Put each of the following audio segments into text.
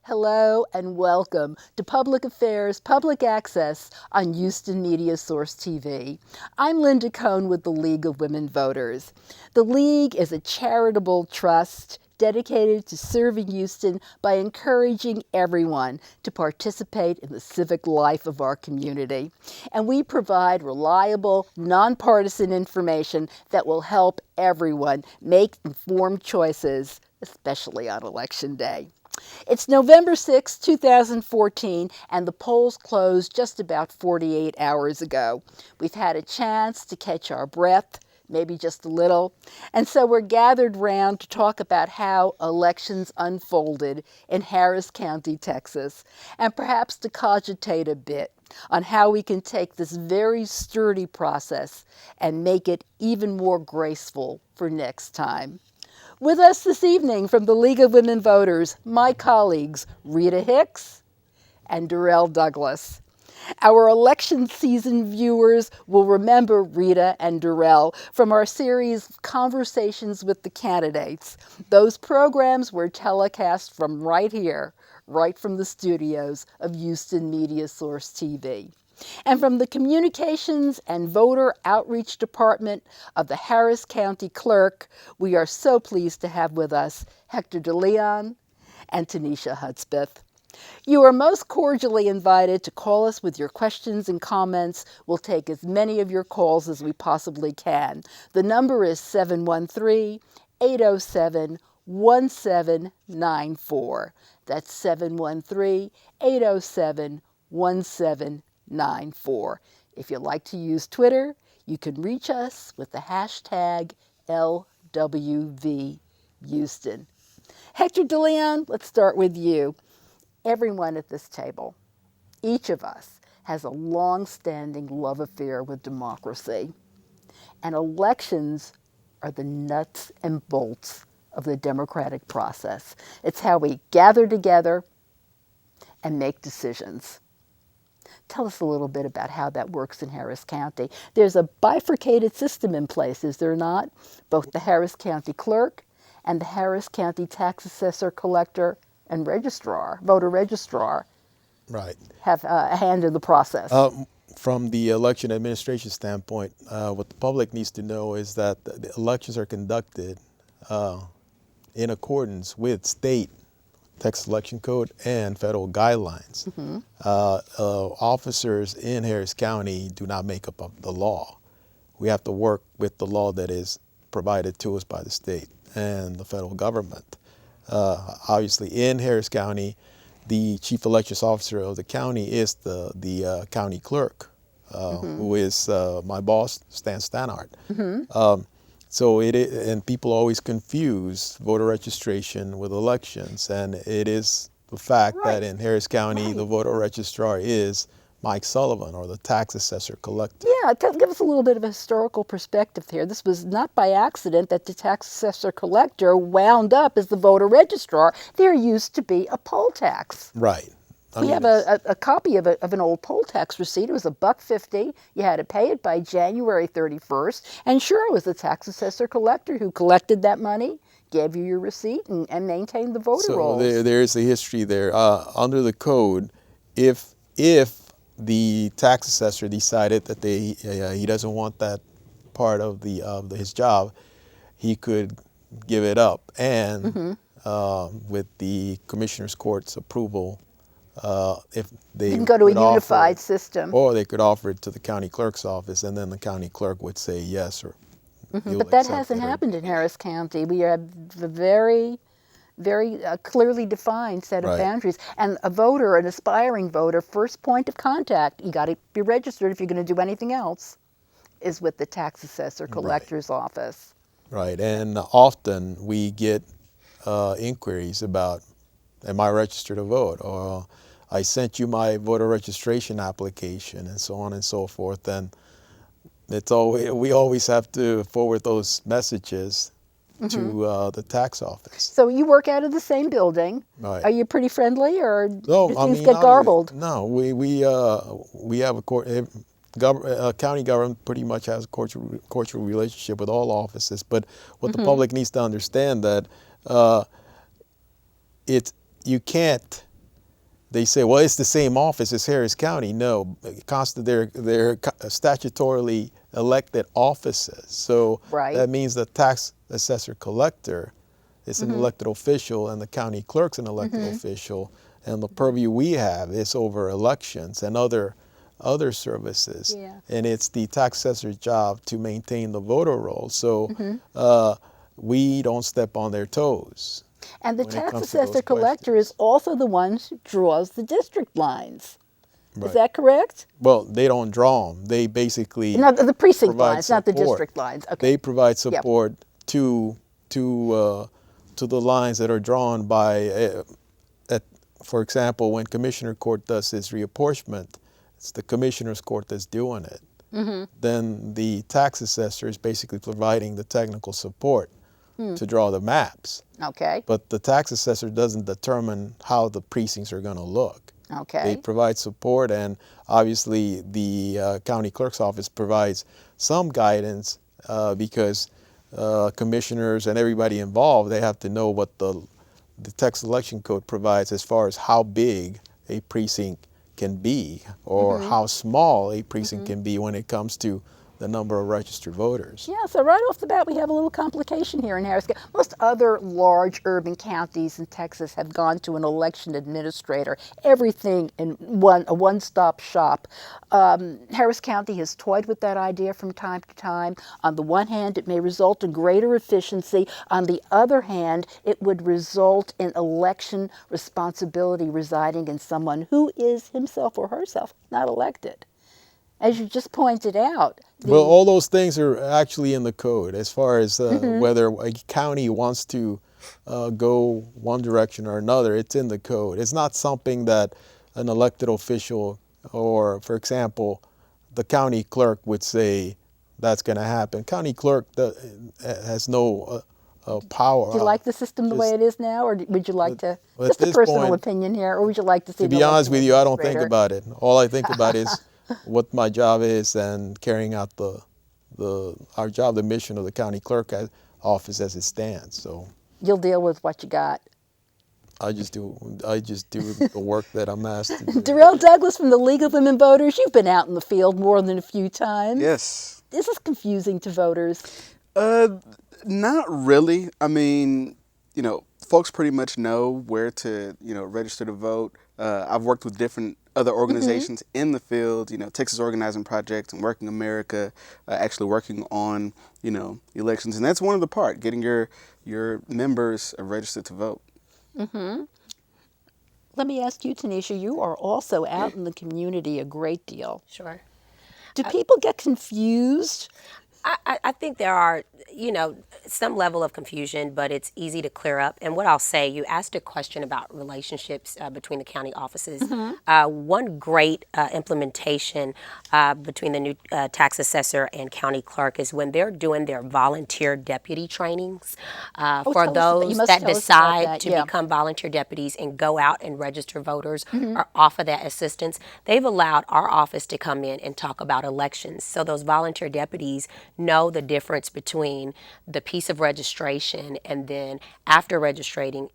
Hello and welcome to Public Affairs Public Access on Houston Media Source TV. I'm Linda Cohn with the League of Women Voters. The League is a charitable trust dedicated to serving Houston by encouraging everyone to participate in the civic life of our community. And we provide reliable, nonpartisan information that will help everyone make informed choices, especially on Election Day. It's November 6, 2014, and the polls closed just about 48 hours ago. We've had a chance to catch our breath, maybe just a little, and so we're gathered round to talk about how elections unfolded in Harris County, Texas, and perhaps to cogitate a bit on how we can take this very sturdy process and make it even more graceful for next time. With us this evening from the League of Women Voters, my colleagues Rita Hicks and Darrell Douglas. Our election season viewers will remember Rita and Darrell from our series Conversations with the Candidates. Those programs were telecast from right here, right from the studios of Houston Media Source TV. And from the Communications and Voter Outreach Department of the Harris County Clerk, we are so pleased to have with us Hector DeLeon and Tanisha Hudspeth. You are most cordially invited to call us with your questions and comments. We'll take as many of your calls as we possibly can. The number is 713-807-1794. That's 713-807-1794. If you like to use Twitter, you can reach us with the hashtag LWVHouston. Hector DeLeon, let's start with you. Everyone at this table, each of us, has a long-standing love affair with democracy. And elections are the nuts and bolts of the democratic process. It's how we gather together and make decisions. Tell us a little bit about how that works in Harris County. There's a bifurcated system in place, is there not? Both the Harris County Clerk and the Harris County Tax Assessor, Collector, and Registrar, Voter Registrar, right, have a hand in the process. From the election administration standpoint, what the public needs to know is that the elections are conducted in accordance with state Texas Election Code and federal guidelines. Mm-hmm. Officers in Harris County do not make up the law. We have to work with the law that is provided to us by the state and the federal government. Obviously, in Harris County, the chief elections officer of the county is the county clerk, who is my boss, Stan Stanhart. Mm-hmm. And people always confuse voter registration with elections, and it is the fact that in Harris County, the voter registrar is Mike Sullivan, or the tax assessor collector. Yeah, give us a little bit of a historical perspective here. This was not by accident that the tax assessor collector wound up as the voter registrar. There used to be a poll tax. Right. We have a copy of an old poll tax receipt. It was $1.50. You had to pay it by January 31st. And sure, it was the tax assessor collector who collected that money, gave you your receipt, and maintained the voter rolls. So there is a history there. Under the code, if the tax assessor decided that he doesn't want that part of his job, he could give it up. And with the commissioner's court's approval, if they can go to a unified system, or they could offer it to the county clerk's office, and then the county clerk would say yes or. But that hasn't happened in Harris County. We have a very clearly defined set of boundaries. And a voter, an aspiring voter, first point of contact, you got to be registered if you're going to do anything else, is with the tax assessor collector's office. Right, and often we get inquiries about, am I registered to vote? Or I sent you my voter registration application, and so on and so forth. And we always have to forward those messages to the tax office. So you work out of the same building. Right. Are you pretty friendly, or No, do I things mean, get garbled? no, we have a county government pretty much has a cordial relationship with all offices. But what the public needs to understand that uh, it you can't. They say, well, it's the same office as Harris County. No, they're statutorily elected offices. So Right. that means the tax assessor collector is an elected official, and the county clerk's an elected official. And the purview we have is over elections and other services. Yeah. And it's the tax assessor's job to maintain the voter roll. So we don't step on their toes. And the When it tax comes to those assessor collector is questions. also the one who draws the district lines. Is Right. that correct? Well, they don't draw them. They basically Not the precinct provide lines, not the support. district lines. Okay. They provide Yep. support to the lines that are drawn by, for example, when Commissioner Court does his reapportionment, it's the Commissioner's Court that's doing it. Then the tax assessor is basically providing the technical support to draw the maps. Okay. But the tax assessor doesn't determine how the precincts are going to look. They Okay. provide support, and obviously the county clerk's office provides some guidance because commissioners and everybody involved, they have to know what the text selection code provides as far as how big a precinct can be, or how small a precinct can be when it comes to the number of registered voters. Yeah, so right off the bat, we have a little complication here in Harris County. Most other large urban counties in Texas have gone to an election administrator, everything in a one-stop shop. Harris County has toyed with that idea from time to time. On the one hand, it may result in greater efficiency. On the other hand, it would result in election responsibility residing in someone who is himself or herself not elected. As you just pointed out, Well, all those things are actually in the code as far as whether a county wants to go one direction or another. It's in the code. It's not something that an elected official or, for example, the county clerk would say that's going to happen. County clerk has no power. do you like the system the way it is now, or would you like to, at just a this personal point, opinion here, or would you like to see To an be honest election with you, I don't think administrator? about it. All I think about is what my job is and carrying out our job, the mission of the county clerk office as it stands. So You'll deal with what you got. I just do the work that I'm asked to do. Darrell Douglas from the League of Women Voters, you've been out in the field more than a few times. Yes. This is confusing to voters. Not really. I mean, folks pretty much know where to, register to vote. I've worked with different other organizations in the field, Texas Organizing Project and Working America, actually working on, elections. And that's one of the part, getting your members registered to vote. Let me ask you, Tanisha, you are also out in the community a great deal. Sure. Do people get confused? I think there are, some level of confusion, but it's easy to clear up. And what I'll say, you asked a question about relationships between the county offices. One great implementation between the new tax assessor and county clerk is when they're doing their volunteer deputy trainings for those that decide to become volunteer deputies and go out and register voters or offer that assistance. They've allowed our office to come in and talk about elections. So those volunteer deputies know the difference between the piece of registration and then after registering,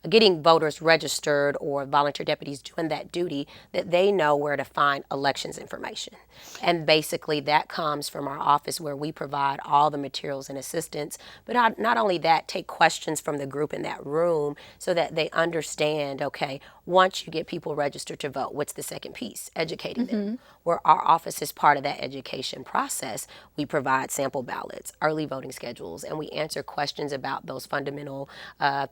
getting voters registered or volunteer deputies doing that duty, that they know where to find elections information. And basically that comes from our office where we provide all the materials and assistance, but not only that, take questions from the group in that room so that they understand, okay, once you get people registered to vote, what's the second piece? Educating them. Where our office is part of that education process, we provide sample ballots, early voting schedules, and we answer questions about those fundamental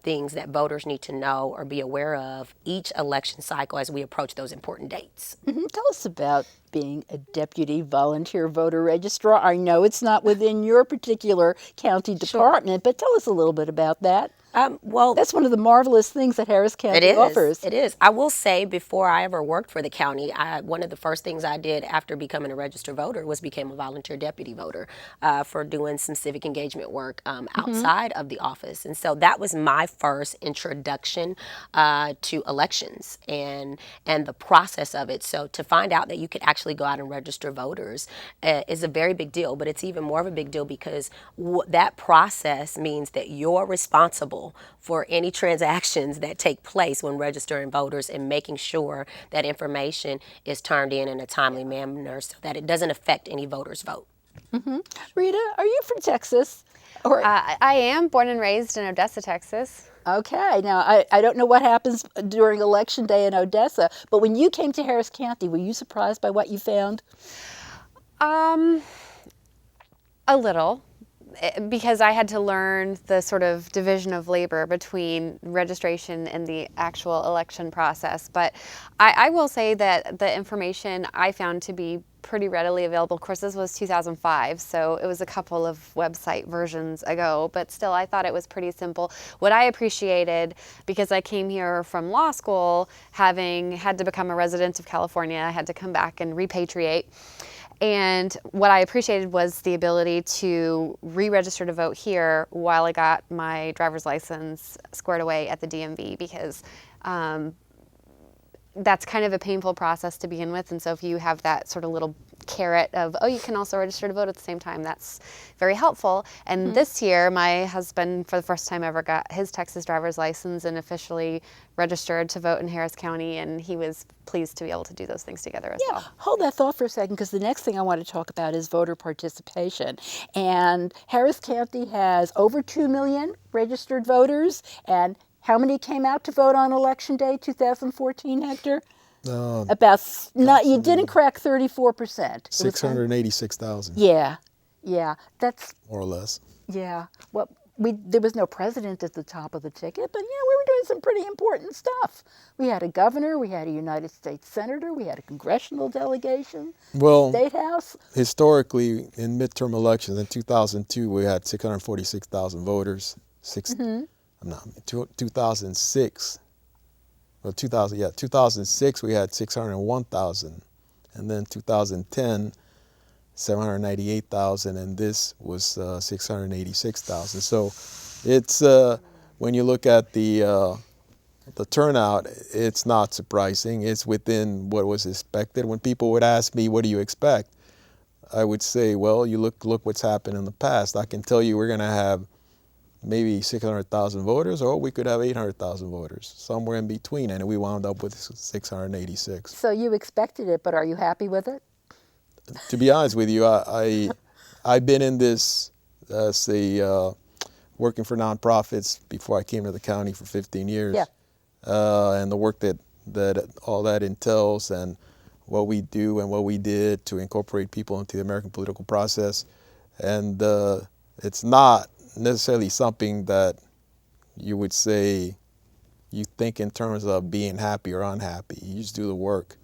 things that voters need to know or be aware of each election cycle as we approach those important dates. Tell us about being a deputy volunteer voter registrar. I know it's not within your particular county department, but tell us a little bit about that. Well, That's one of the marvelous things that Harris it County is. offers. It is. I will say, before I ever worked for the county, one of the first things I did after becoming a registered voter was became a volunteer deputy voter for doing some civic engagement work outside of the office, and so that was my first introduction to elections and the process of it. So to find out that you could actually go out and register voters is a very big deal, but it's even more of a big deal because that process means that you're responsible for any transactions that take place when registering voters and making sure that information is turned in a timely manner so that it doesn't affect any voter's vote. Rita, are you from Texas? Or I am born and raised in Odessa, Texas. okay, now I don't know what happens during election day in Odessa, but when you came to Harris County, were you surprised by what you found? A little, because I had to learn the sort of division of labor between registration and the actual election process. But I will say that the information I found to be pretty readily available. Of course, this was 2005, so it was a couple of website versions ago, but still I thought it was pretty simple. What I appreciated, because I came here from law school, having had to become a resident of California, I had to come back and repatriate. And what I appreciated was the ability to re-register to vote here while I got my driver's license squared away at the DMV, because that's kind of a painful process to begin with. And so if you have that sort of little carrot of, oh, you can also register to vote at the same time, that's very helpful. And this year, my husband, for the first time ever, got his Texas driver's license and officially registered to vote in Harris County. And he was pleased to be able to do those things together as well. Hold that thought for a second, because the next thing I want to talk about is voter participation. And Harris County has over 2 million registered voters. And how many came out to vote on Election Day 2014, Hector? You didn't crack 34%. 686,000. Yeah, that's, More or less. yeah. Well, there was no president at the top of the ticket, but we were doing some pretty important stuff. We had a governor, we had a United States senator, we had a congressional delegation, Well, state house. historically, in midterm elections in 2002, we had 646,000 voters. 2006. Well, 2006 we had 601,000, and then 2010, 798,000, and this was 686,000. So it's when you look at the turnout, it's not surprising. It's within what was expected. When people would ask me, "What do you expect?" I would say, "Well, you look what's happened in the past. I can tell you we're going to have maybe 600,000 voters, or we could have 800,000 voters, somewhere in between, and we wound up with 686. So you expected it, but are you happy with it? To be honest with you, I've been in this, working for nonprofits before I came to the county for 15 years. Yeah. And the work that all that entails, and what we do and what we did to incorporate people into the American political process. And it's not necessarily something that you would say you think in terms of being happy or unhappy. You just do the work,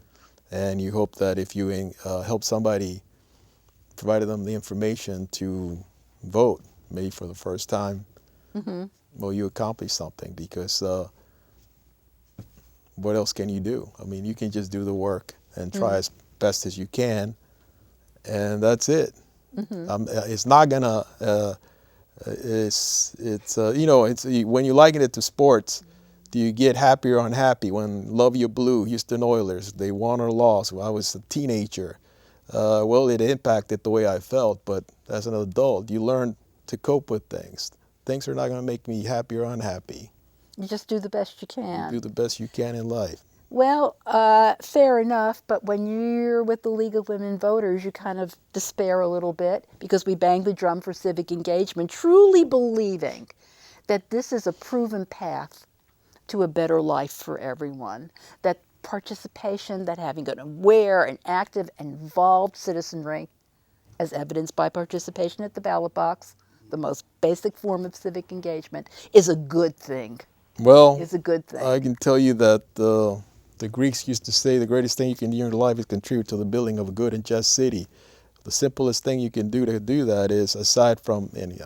and you hope that if you help somebody, provided them the information to vote, maybe for the first time, well, you accomplish something, because what else can you do? I mean, you can just do the work and try as best as you can, and that's it. It's not gonna. It's when you liken it to sports, do you get happy or unhappy? When Love You Blue, Houston Oilers, they won or lost when I was a teenager. Well, it impacted the way I felt, but as an adult, you learn to cope with things. Things are not going to make me happy or unhappy. You just do the best you can. You do the best you can in life. Well, fair enough, but when you're with the League of Women Voters, you kind of despair a little bit, because we bang the drum for civic engagement, truly believing that this is a proven path to a better life for everyone, that participation, that having an aware and active and involved citizenry, as evidenced by participation at the ballot box, the most basic form of civic engagement, is a good thing. Well, Is a good thing. I can tell you that the Greeks used to say the greatest thing you can do in your life is contribute to the building of a good and just city. The simplest thing you can do to do that is, aside from any,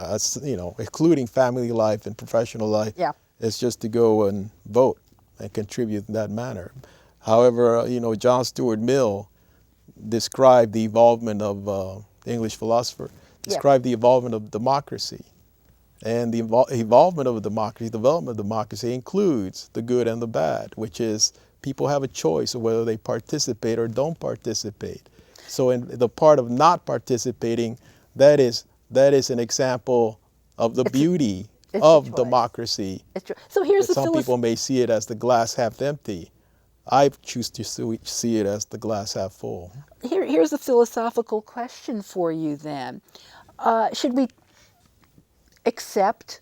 including family life and professional life, Yeah. is just to go and vote and contribute in that manner. However, John Stuart Mill described the evolvement of the English philosopher, Yeah. described the evolvement of democracy. And the evolvement of democracy, development of democracy includes the good and the bad, which is people have a choice of whether they participate or don't participate. So in the part of not participating, that is an example of the beauty it's a of choice. democracy. It's true. So here's the Some people may see it as the glass half empty. I choose to see it as the glass half full. Here's a philosophical question for you then. Should we accept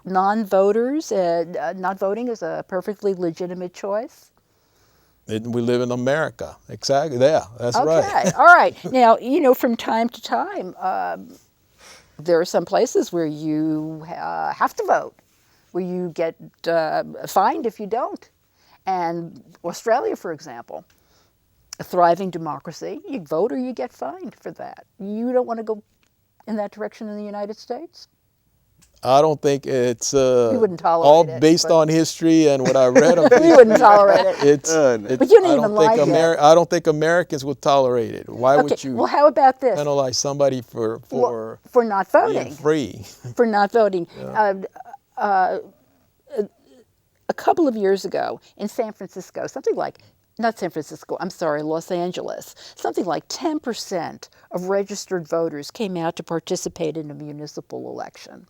non-voters, not voting is a perfectly legitimate choice? We live in America. Exactly. Yeah, that's right. Okay, all right. Now, from time to time, there are some places where you have to vote, where you get fined if you don't. And Australia, for example, a thriving democracy, you vote or you get fined for that. You don't want to go in that direction in the United States? I don't think it's wouldn't tolerate all it, based but- on history and what I read of You wouldn't tolerate it. It's But you didn't I don't even think like it. I don't think Americans would tolerate it. Why Okay, would you well, how about this? penalize somebody for For not being voting. free? For not voting. A couple of years ago in San Francisco, Los Angeles, something like 10% of registered voters came out to participate in a municipal election.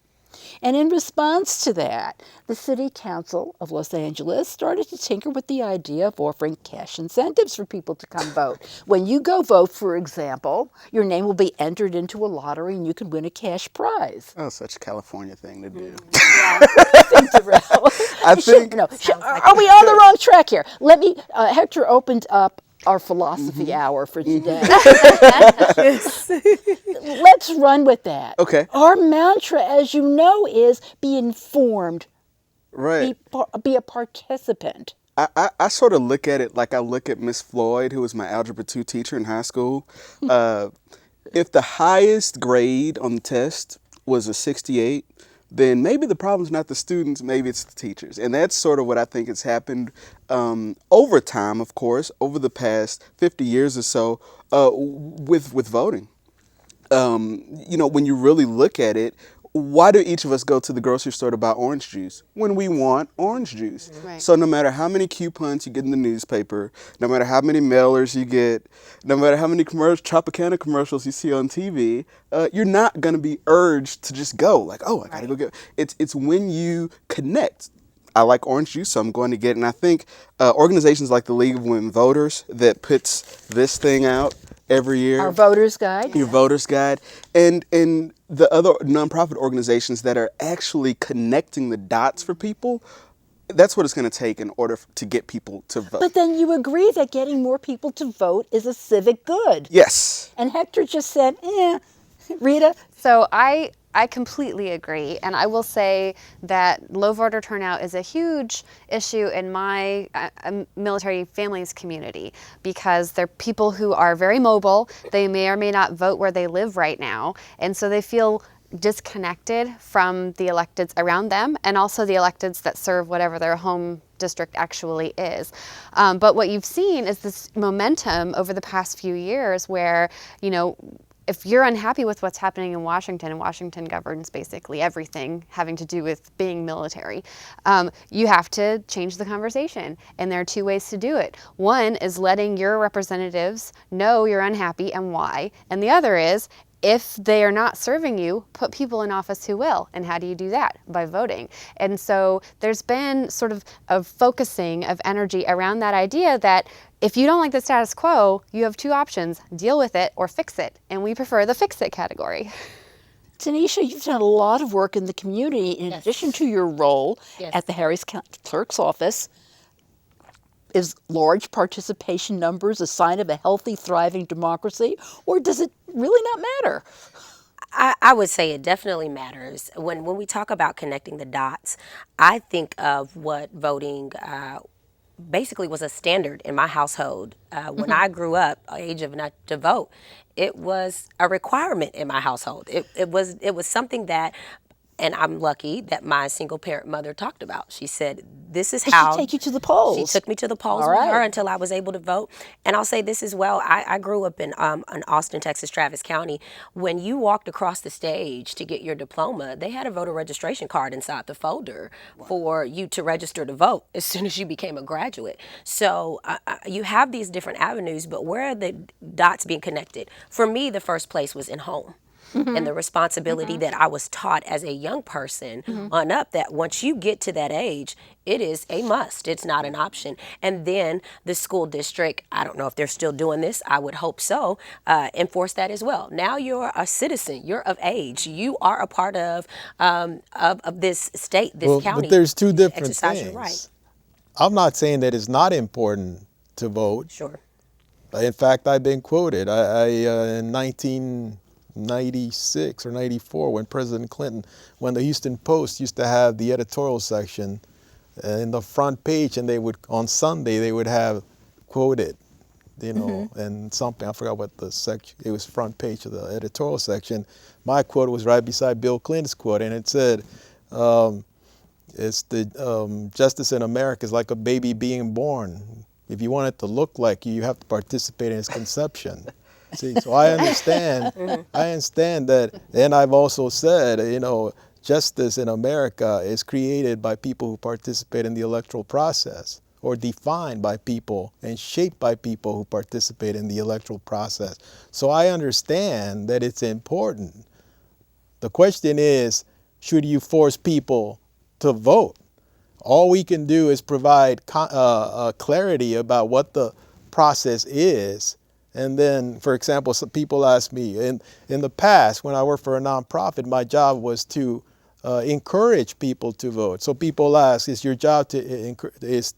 And in response to that, the City Council of Los Angeles started to tinker with the idea of offering cash incentives for people to come vote. When you go vote, for example, your name will be entered into a lottery and you can win a cash prize. Oh, such a California thing to do. I think. No. Are we on the wrong track here? Let me. Hector opened up our philosophy hour for today. Let's run with that. Okay. Our mantra, as you know, is be informed, Right. be a participant. I sort of look at it like I look at Miss Floyd, who was my Algebra 2 teacher in high school. If the highest grade on the test was a 68, then maybe the problem's not the students, maybe it's the teachers. And that's sort of what I think has happened over time, of course, over the past 50 years or so with voting. When you really look at it, why do each of us go to the grocery store to buy orange juice? When we want orange juice. Right. So no matter how many coupons you get in the newspaper, no matter how many mailers you get, no matter how many Tropicana commercials you see on TV, you're not going to be urged to just go like, oh, I got to go get it. It's when you connect. I like orange juice, so I'm going to get it. And I think organizations like the League of Women Voters that puts this thing out every year. Our voters' guide. Your voter's guide, and the other nonprofit organizations that are actually connecting the dots for people, that's what it's going to take in order to get people to vote. But then you agree that getting more people to vote is a civic good. Yes. And Hector just said, Rita? So I completely agree, and I will say that low voter turnout is a huge issue in my military families community because they're people who are very mobile. They may or may not vote where they live right now, and so they feel disconnected from the electeds around them and also the electeds that serve whatever their home district actually is. But what you've seen is this momentum over the past few years where, if you're unhappy with what's happening in Washington, and Washington governs basically everything having to do with being military, you have to change the conversation. And there are two ways to do it. One is letting your representatives know you're unhappy and why. And the other is, if they are not serving you, put people in office who will. And how do you do that? By voting. And so there's been sort of a focusing of energy around that idea that if you don't like the status quo, you have two options, deal with it or fix it. And we prefer the fix it category. Tanisha, you've done a lot of work in the community in addition to your role at the Harris County Clerk's Office. Is large participation numbers a sign of a healthy, thriving democracy, or does it really not matter? I would say it definitely matters. When we talk about connecting the dots, I think of what voting basically was a standard in my household. When I grew up, age of enough to vote, it was a requirement in my household. It was something that, and I'm lucky that my single parent mother talked about. She said, "This is Did she how." take you to the She polls? took me to the polls All with her right. until I was able to vote. And I'll say this as well. I grew up in Austin, Texas, Travis County. When you walked across the stage to get your diploma, they had a voter registration card inside the folder for you to register to vote as soon as you became a graduate. So you have these different avenues, but where are the dots being connected? For me, the first place was in home. And the responsibility that I was taught as a young person on up, that once you get to that age, it is a must. It's not an option. And then the school district, I don't know if they're still doing this, I would hope so, enforce that as well. Now you're a citizen, you're of age, you are a part of this state, this Well, but county. there's two You should different exercise your right. things. I'm not saying that it's not important to vote. Sure. In fact, I've been quoted. In 1996 or 94, when President Clinton, when the Houston Post used to have the editorial section in the front page, and they would, on Sunday, they would have quoted, and something, I forgot what the section, it was front page of the editorial section. My quote was right beside Bill Clinton's quote, and it said, it's the justice in America is like a baby being born. If you want it to look like you have to participate in its conception. See, so I understand. I understand that, and I've also said, justice in America is created by people who participate in the electoral process, or defined by people and shaped by people who participate in the electoral process. So I understand that it's important. The question is, should you force people to vote? All we can do is provide clarity about what the process is. And then, for example, some people ask me, in the past, when I worked for a nonprofit, my job was to encourage people to vote. So people ask, is your job to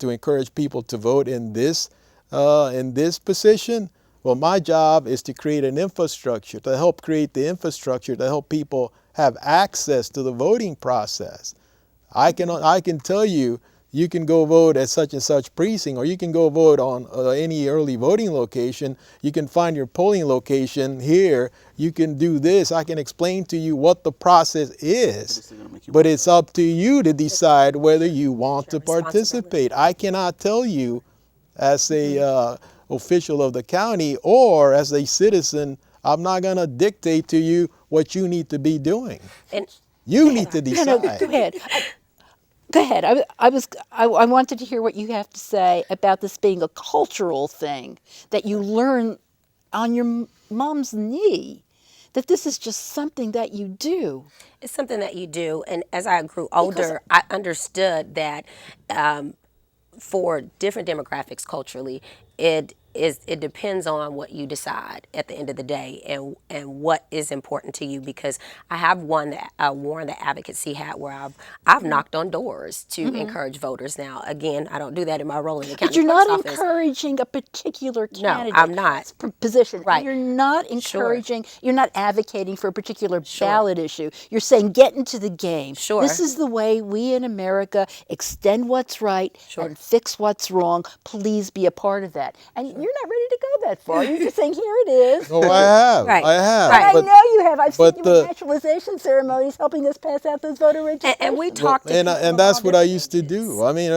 encourage people to vote in this position? Well, my job is to create an infrastructure, to help create the infrastructure to help people have access to the voting process. I can tell you, you can go vote at such and such precinct, or you can go vote on any early voting location. You can find your polling location here. You can do this. I can explain to you what the process is, but it's up to you to decide whether you want to participate. I cannot tell you as a official of the county or as a citizen, I'm not going to dictate to you what you need to be doing. And You need to decide. No, go ahead. Go ahead. I wanted to hear what you have to say about this being a cultural thing that you learn on your mom's knee. That this is just something that you do. it's something that you do. And as I grew older, I understood that for different demographics culturally, it depends on what you decide at the end of the day, and what is important to you. Because I have worn the advocacy hat where I've knocked on doors to encourage voters. Now, again, I don't do that in my role in the county But you're clerk's not office. encouraging a particular No, candidate. I'm not. Position. Right. You're not Sure. encouraging, you're not advocating for a particular ballot issue. You're saying get into the game. Sure. This is the way we in America extend what's right and fix what's wrong. Please be a part of that. And you're not ready to go that far. You're just saying, here it is. Oh, I have. Right. I have. Right. I know you have. I've seen but you the- at naturalization ceremonies helping us pass out those voter registrations. And we talked to and people and of that's all what I different used to ages. do. I mean,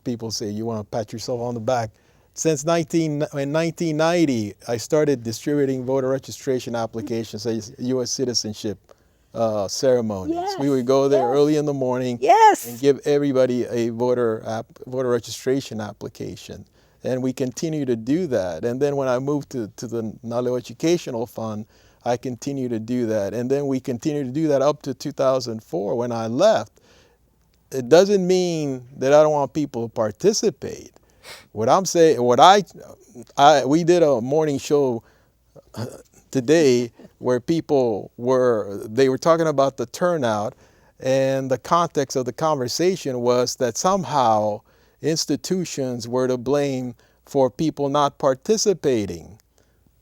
people say you want to pat yourself on the back. Since 1990, I started distributing voter registration applications as U.S. citizenship ceremonies. Yes, We would go there yes. early in the morning Yes. and give everybody a voter registration application. And we continue to do that. And then when I moved to the Nalo Educational Fund, I continue to do that. And then we continue to do that up to 2004 when I left. It doesn't mean that I don't want people to participate. What I'm saying, we did a morning show today where they were talking about the turnout, and the context of the conversation was that somehow institutions were to blame for people not participating.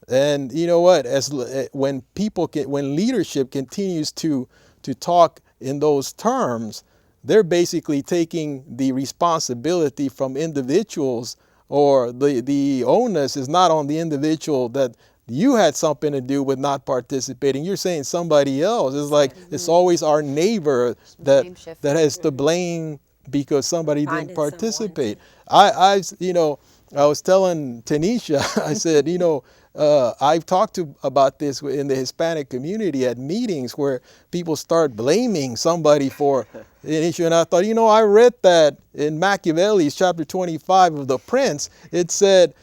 And you know what? When leadership continues to talk in those terms, they're basically taking the responsibility from individuals, or the onus is not on the individual that you had something to do with not participating. You're saying somebody else. It's like it's always our neighbor that Blame shifting. that has to blame because somebody didn't Finding someone. participate. I was telling Tanisha, I said, I've talked about this in the Hispanic community at meetings where people start blaming somebody for an issue. And I thought, I read that in Machiavelli's chapter 25 of The Prince. It said,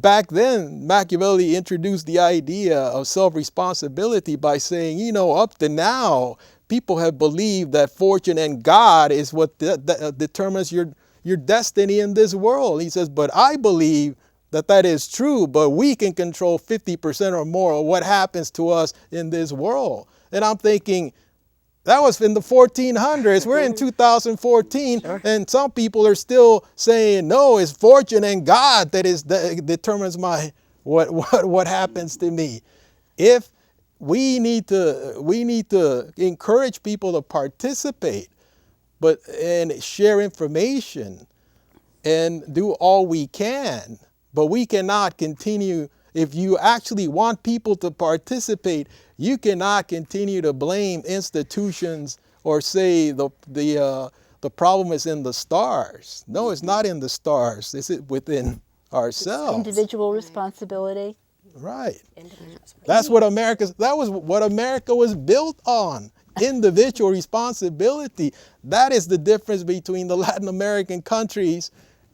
back then, Machiavelli introduced the idea of self-responsibility by saying, up to now, people have believed that fortune and God is what determines your destiny in this world. He says, but I believe that is true, but we can control 50% or more of what happens to us in this world. And I'm thinking, that was in the 1400s. We're in 2014, and some people are still saying, no, it's fortune and God that determines what happens to me. If we need to encourage people to participate, and share information and do all we can. But we cannot continue, if you actually want people to participate, you cannot continue to blame institutions or say the problem is in the stars. No, it's not in the stars. It's within ourselves. Individual responsibility. Right. That was what America was built on. Individual responsibility. That is the difference between the Latin American countries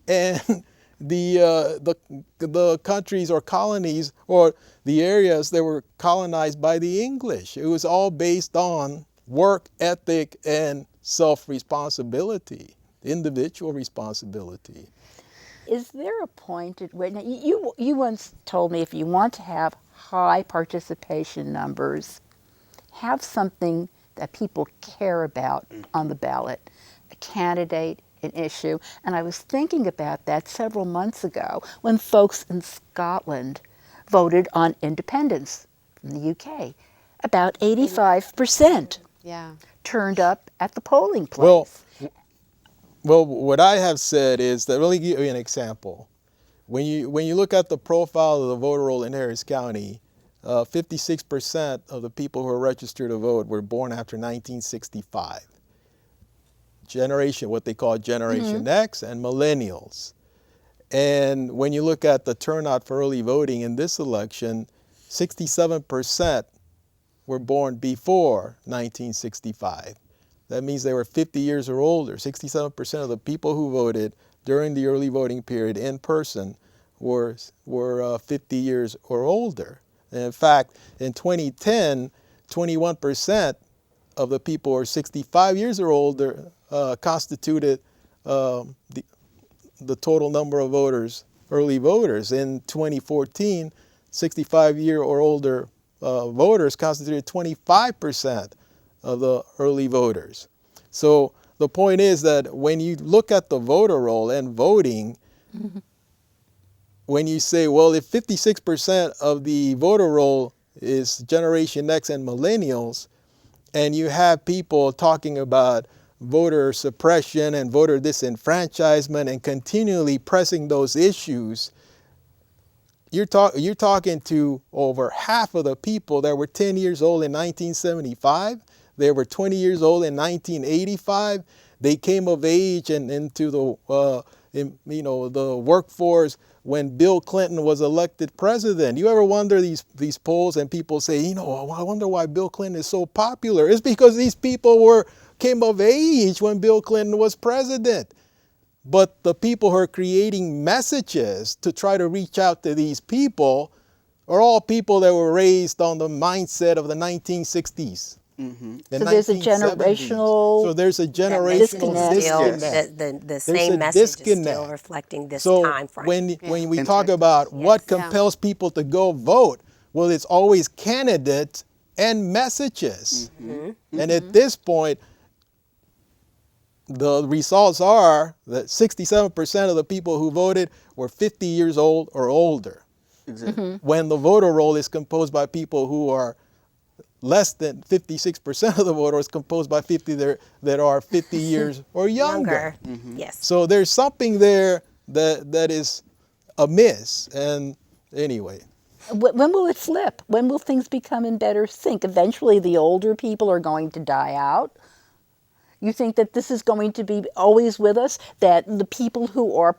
and the countries or colonies or the areas that were colonized by the English. It was all based on work ethic and self-responsibility, individual responsibility. Is there a point at where you once told me if you want to have high participation numbers, have something that people care about on the ballot, a candidate, an issue. And I was thinking about that several months ago when folks in Scotland voted on independence from the UK. About 85% Yeah. turned up at the polling place. Well, what I have said is that, let me give you an example. When you look at the profile of the voter roll in Harris County, 56% of the people who are registered to vote were born after 1965. What they call Generation X and Millennials. And when you look at the turnout for early voting in this election, 67% were born before 1965. That means they were 50 years or older. 67% of the people who voted during the early voting period in person were 50 years or older. And in fact, in 2010, 21% of the people who are 65 years or older constituted the total number of voters, early voters. In 2014, 65-year or older voters constituted 25% of the early voters. So the point is that when you look at the voter roll and voting, when you say, well, if 56% of the voter roll is Generation X and Millennials, and you have people talking about voter suppression and voter disenfranchisement and continually pressing those issues, you're talking to over half of the people that were 10 years old in 1975. They were 20 years old in 1985. They came of age and into the workforce when Bill Clinton was elected president. You ever wonder these polls and people say, I wonder why Bill Clinton is so popular? It's because these people came of age when Bill Clinton was president. But the people who are creating messages to try to reach out to these people are all people that were raised on the mindset of the 1960s. So there's a generational disconnect. The same message is still reflecting this time frame. When we talk about what compels people to go vote, well, it's always candidates and messages. And at this point, the results are that 67% of the people who voted were 50 years old or older. Exactly. When the voter roll is composed by people who are less than 56% of the vote is composed by 50 that are 50 years or younger. Yes. So there's something there that is amiss. And anyway, When will it flip? When will things become in better sync? Eventually, the older people are going to die out. You think that this is going to be always with us? That the people who are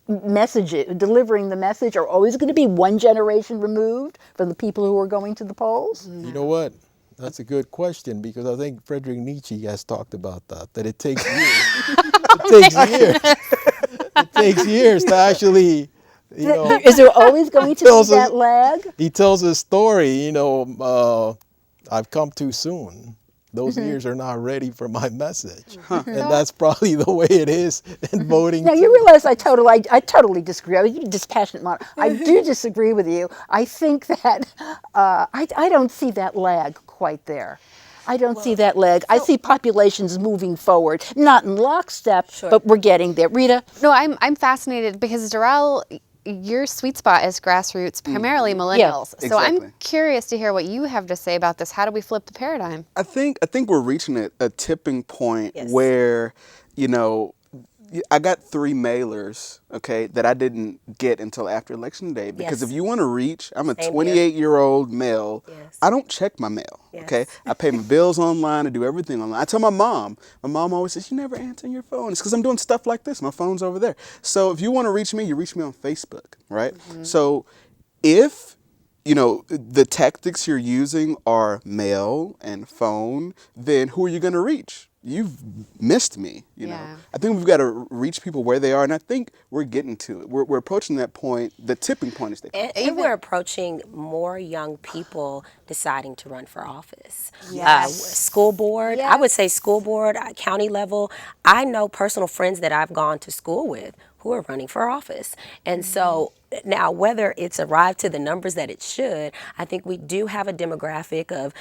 delivering the message are always going to be one generation removed from the people who are going to the polls? you know what? That's a good question, because I think Friedrich Nietzsche has talked about that it takes years. It takes years. It takes years to actually, Is there always going to be tells us- that lag? he tells a story, I've come too soon. Those ears are not ready for my message. And that's probably the way it is in voting. Now you realize I totally disagree. I mean, you're dispassionate model. I do disagree with you. I think that I don't see that lag quite there. I don't see that lag. I see populations moving forward, not in lockstep, but we're getting there. Rita? No, I'm fascinated because Darrell, your sweet spot is grassroots, primarily millennials. So I'm exactly. curious to hear what you have to say about this. How do we flip the paradigm? I think we're reaching a tipping point Yes. where, I got 3 mailers, okay, that I didn't get until after Election Day. Because Yes. if you want to reach, I'm a Same here. 28-year-old male. Yes. I don't check my mail, okay? Yes. I pay my bills online. I do everything online. I tell my mom. My mom always says, you never answer your phone. It's because I'm doing stuff like this. My phone's over there. So if you want to reach me, you reach me on Facebook, right? So if the tactics you're using are mail and phone, then who are you going to reach? You've missed me, you know. Yeah. I think we've got to reach people where they are, and I think we're getting to it. We're approaching that point, the tipping point, as they call it. And we're approaching more young people deciding to run for office. Yes. School board, I would say school board, county level. I know personal friends that I've gone to school with who are running for office. And so now, whether it's arrived to the numbers that it should, I think we do have a demographic of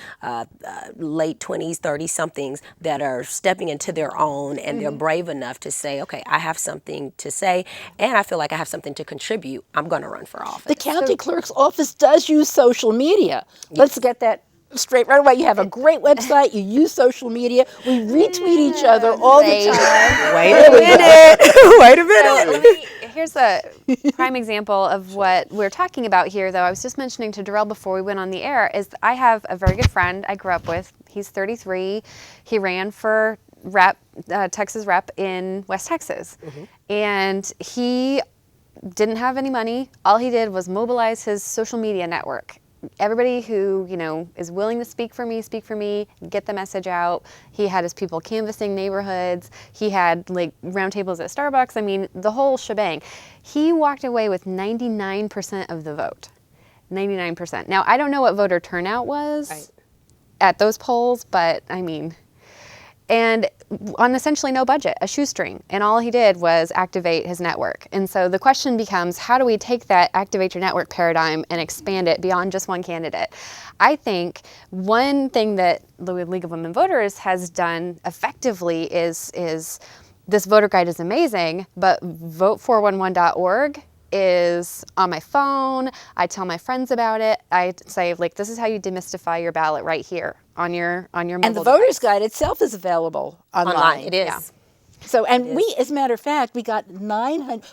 late 20s, 30-somethings that are stepping into their own, and they're brave enough to say, okay, I have something to say, and I feel like I have something to contribute. I'm going to run for office. The county clerk's office does use social media. Let's get that straight right away. You have a great website. You use social media. We retweet each other all the time. Wait a minute. Wait a minute. Here's a prime example of what we're talking about here, though. I was just mentioning to Darrell before we went on the air, is I have a very good friend I grew up with. He's 33. He ran for Texas rep in West Texas. And he didn't have any money. All he did was mobilize his social media network. Everybody who, is willing to speak for me, get the message out. He had his people canvassing neighborhoods. He had roundtables at Starbucks. I mean, the whole shebang. He walked away with 99% of the vote. 99%. Now, I don't know what voter turnout was at those polls, but I mean, and on essentially no budget, a shoestring. And all he did was activate his network. And so the question becomes, how do we take that activate your network paradigm and expand it beyond just one candidate? I think one thing that the League of Women Voters has done effectively is this voter guide is amazing, but vote411.org is on my phone. I tell my friends about it. I say, this is how you demystify your ballot right here on your mobile And the voter's guide itself is available online. It is. Yeah. So, and we, as a matter of fact, we got 900,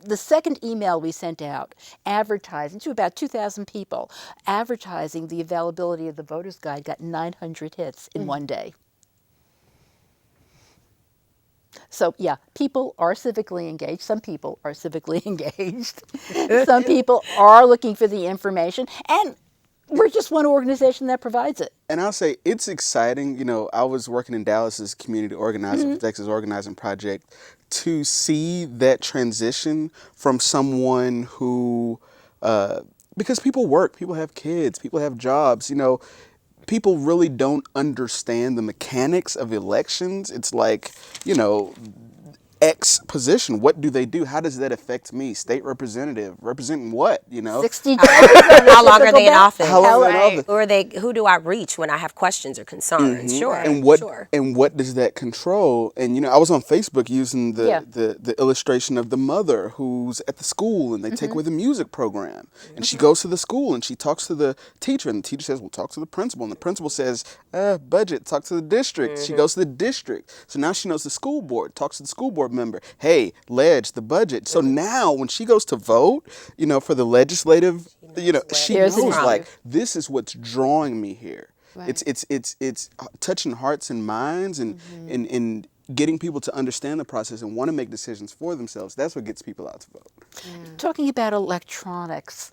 the second email we sent out advertising to about 2,000 people, advertising the availability of the voter's guide, got 900 hits in one day. So, yeah, people are civically engaged. Some people are civically engaged. Some people are looking for the information. And we're just one organization that provides it. And I'll say it's exciting. I was working in Dallas as community organizer for Texas Organizing Project, to see that transition from someone who, because people work, people have kids, people have jobs, people really don't understand the mechanics of elections. It's like, X position. What do they do? How does that affect me? State representative, representing what? 60 days. on a How long are typical they in ballot. office? How long are they in Right. office? Who are they? Who do I reach when I have questions or concerns? Sure, Right. And what does that control? And I was on Facebook using Yeah. the illustration of the mother who's at the school and they take away the music program, and she goes to the school and she talks to the teacher, and the teacher says, "Well, talk to the principal," and the principal says, "Budget, talk to the district." She goes to the district, so now she knows the school board, talks to the school board member. Hey, ledge the budget. So now when she goes to vote, for the legislative, she There's an knows issue. like this is what's drawing me here. Right. It's touching hearts and minds and getting people to understand the process and want to make decisions for themselves. That's what gets people out to vote. Talking about electronics,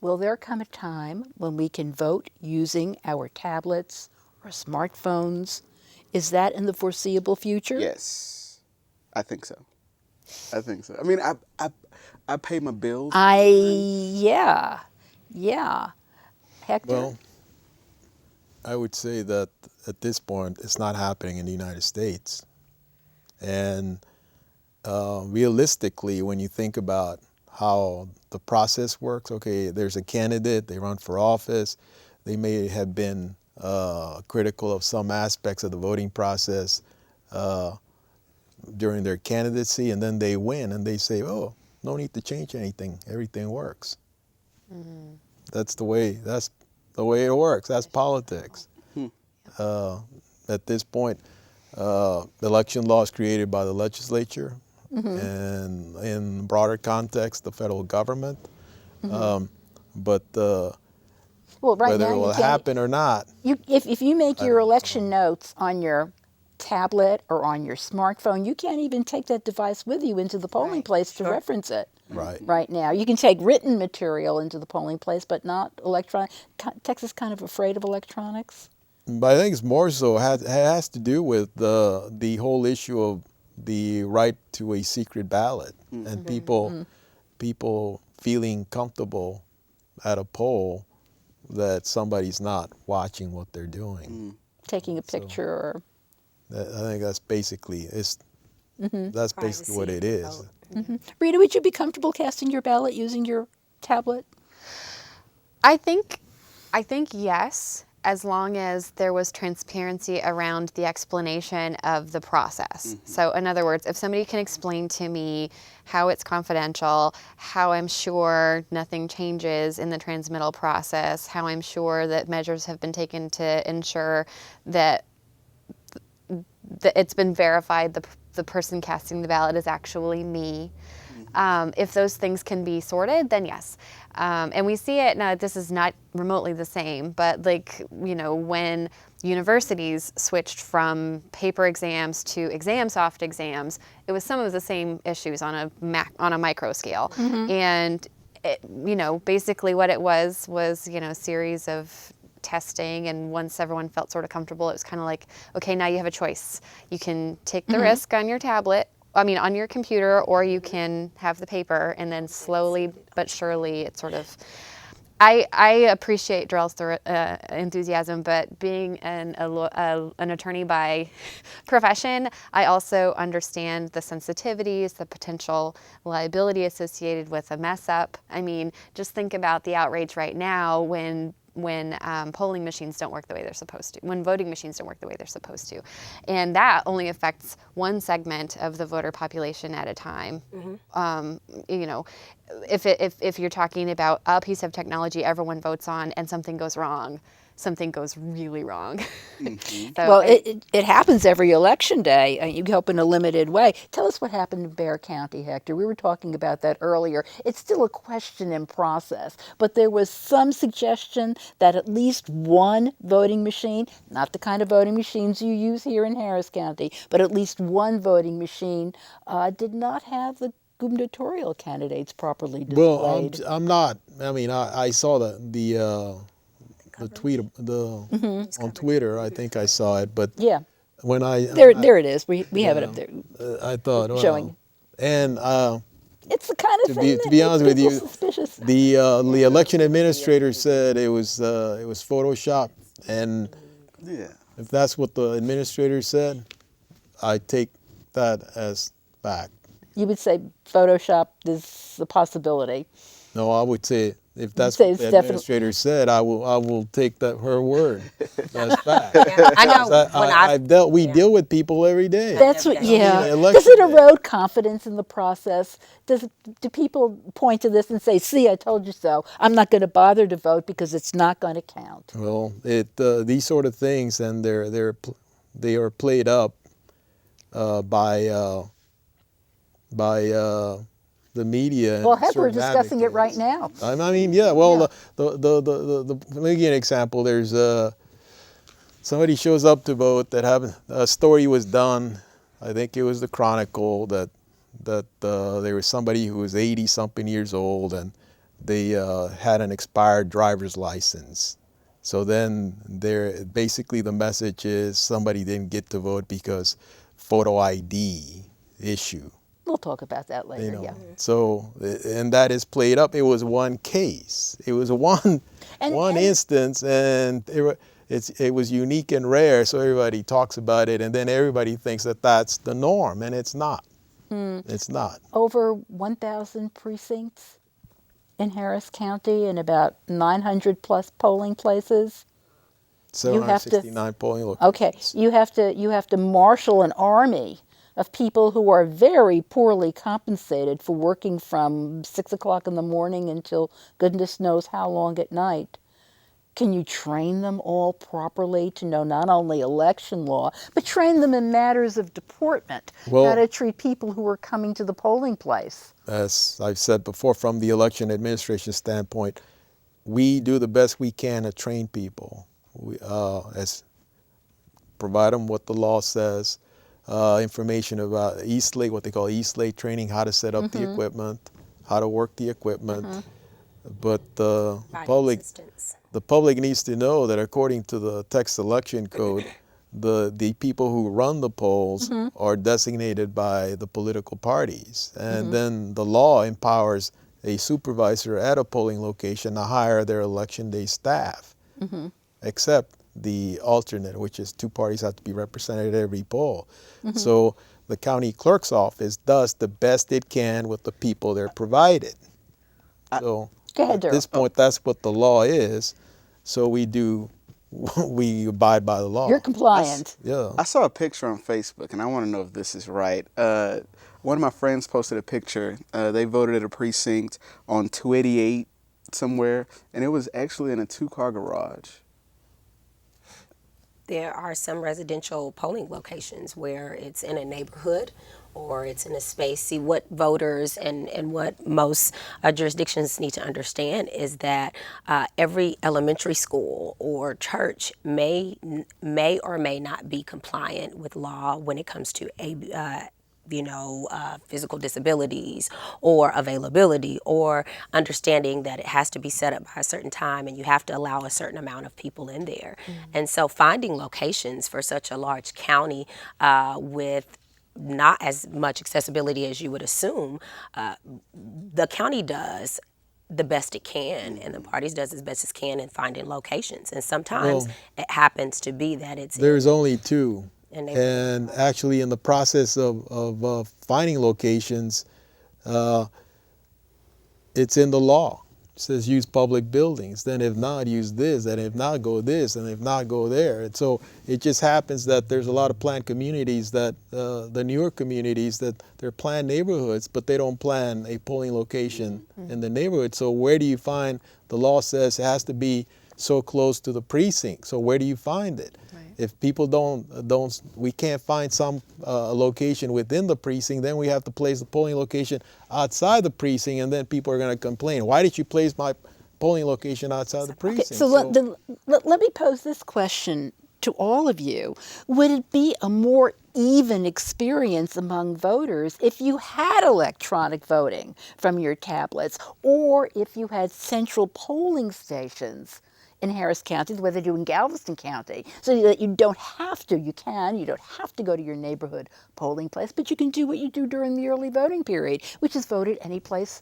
will there come a time when we can vote using our tablets or smartphones? Is that in the foreseeable future? Yes, I think so. I mean, I pay my bills. Yeah. Hector? Well, I would say that at this point, it's not happening in the United States. And realistically, when you think about how the process works, okay, there's a candidate, they run for office, they may have been critical of some aspects of the voting process during their candidacy, and then they win, and they say, "Oh, no need to change anything. Everything works." That's the way it works. That's politics. At this point, election law is created by the legislature, and in broader context, the federal government. But Well, right whether now it you will can't- happen or not, if you make your election notes on your tablet or on your smartphone, you can't even take that device with you into the polling place to reference it. right? Right now, you can take written material into the polling place, but not electronic. Texas kind of afraid of electronics. But I think it's more so has to do with the whole issue of the right to a secret ballot and people feeling comfortable at a poll that somebody's not watching what they're doing. Taking a picture or I think that's basically that's basically what it is. Rita, would you be comfortable casting your ballot using your tablet? I think yes, as long as there was transparency around the explanation of the process. So in other words, if somebody can explain to me how it's confidential, how I'm sure nothing changes in the transmittal process, how I'm sure that measures have been taken to ensure that it's been verified the person casting the ballot is actually me. If those things can be sorted, then yes. And we see it now. This is not remotely the same, but when universities switched from paper exams to exam-soft exams, it was some of the same issues on a micro scale. And basically what it was a series of testing, and once everyone felt sort of comfortable, it was kind of like, okay, now you have a choice. You can take the risk on your tablet, on your computer, or you can have the paper, and then slowly but surely it sort of, I appreciate Drell's enthusiasm, but being an attorney by profession, I also understand the sensitivities, the potential liability associated with a mess up. I mean, just think about the outrage right now when polling machines don't work the way they're supposed to, when voting machines don't work the way they're supposed to. And that only affects one segment of the voter population at a time. If you're talking about a piece of technology everyone votes on and something goes wrong, something goes really wrong. Well, it happens every election day. You hope in a limited way. Tell us what happened in Bexar County, Hector. We were talking about that earlier. It's still a question in process, but there was some suggestion that at least one voting machine, not the kind of voting machines you use here in Harris County, but at least one voting machine did not have the gubernatorial candidates properly displayed. Well, I'm not. I mean, I saw the tweet on Twitter. I think I saw it, but Yeah. when There it is. We have it up there. I thought, well, Showing. and It's the kind of thing to that be makes honest with people you, suspicious. the election administrator said it was Photoshop, and Yeah. if that's what the administrator said, I take that as fact. You would say Photoshop is a possibility. No, I would say if that's say what it's the definitely- administrator said, I will take that her word. That's fact. Yeah, I know when We deal with people every day. That's what, yeah. Yeah, Does election it day. erode confidence in the process? Do people point to this and say, "See, I told you so. I'm not going to bother to vote because it's not going to count." Well, these sort of things, and they are played up by the media. And Well, heck, we're certain discussing it right advocates. now. I mean, yeah. Well, Yeah. let me give you an example. There's somebody shows up to vote that a story was done. I think it was the Chronicle that there was somebody who was 80 something years old and they had an expired driver's license. So then basically the message is somebody didn't get to vote because photo ID issue. We'll talk about that later. You know, Yeah. so and that is played up. It was one case. It was one instance, and it was unique and rare. So everybody talks about it, and then everybody thinks that that's the norm, and it's not. It's not. Over 1,000 precincts in Harris County and about 900 plus polling places. 769 polling locations. Okay, you have to marshal an army of people who are very poorly compensated for working from 6 o'clock in the morning until goodness knows how long at night. Can you train them all properly to know not only election law, but train them in matters of deportment, Well, how to treat people who are coming to the polling place? As I've said before, from the election administration standpoint, we do the best we can to train people. We provide them what the law says, information about what they call E-slate training, how to set up the equipment, how to work the equipment. But the public needs to know that according to the Texas Election Code, the people who run the polls are designated by the political parties. And then the law empowers a supervisor at a polling location to hire their election day staff, except the alternate, which is two parties have to be represented at every poll. So the county clerk's office does the best it can with the people they're provided. So Go ahead, at Daryl. this point, that's what the law is. So we abide by the law. You're compliant. Yeah. I saw a picture on Facebook, and I want to know if this is right. One of my friends posted a picture. They voted at a precinct on 288 somewhere, and it was actually in a two-car garage. There are some residential polling locations where it's in a neighborhood or it's in a space. See, what voters and what most jurisdictions need to understand is that every elementary school or church may or may not be compliant with law when it comes to physical disabilities or availability or understanding that it has to be set up by a certain time and you have to allow a certain amount of people in there. And so finding locations for such a large county with not as much accessibility as you would assume, the county does the best it can and the parties does as best as can in finding locations. And sometimes it happens to be that There's only two. And actually, in the process of finding locations, it's in the law. It says use public buildings. Then if not, use this. And if not, go this. And if not, go there. And so it just happens that there's a lot of planned communities that, the newer communities, that they're planned neighborhoods, but they don't plan a polling location in the neighborhood. So where do you find, the law says it has to be so close to the precinct. So where do you find it? If people we can't find some location within the precinct, then we have to place the polling location outside the precinct, and then people are going to complain. Why did you place my polling location outside the precinct? Okay, so let me pose this question to all of you. Would it be a more even experience among voters if you had electronic voting from your tablets, or if you had central polling stations in Harris County, the way they do in Galveston County, so that you don't have to, you don't have to go to your neighborhood polling place, but you can do what you do during the early voting period, which is vote at any place,